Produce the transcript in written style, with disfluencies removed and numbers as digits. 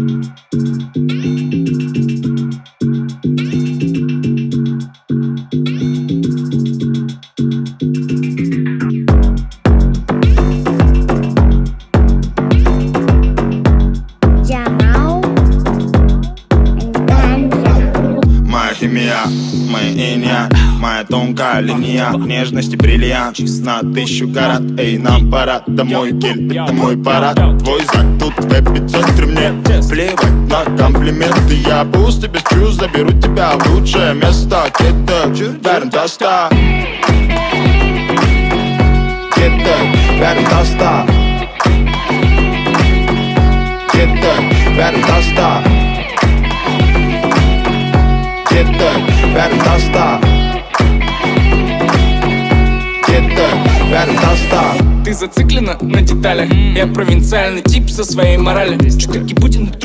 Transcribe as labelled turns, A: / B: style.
A: Моя химия, моя инья, моя тонкая линия, нежности бриллиант на 1000 карат. Эй, нам пора домой, кель, это мой парад. Твой зак тут в эпицентре, мне плевать на комплименты. Я пусть без чувств заберу тебя в лучшее место. Где-то верен тоста, где-то верен тоста, где-то верен тоста, где-то верен тоста, где-то верен тоста.
B: Ты зациклена на деталях. Я провинциальный тип со своей моралью. Чё-таки Путин друг.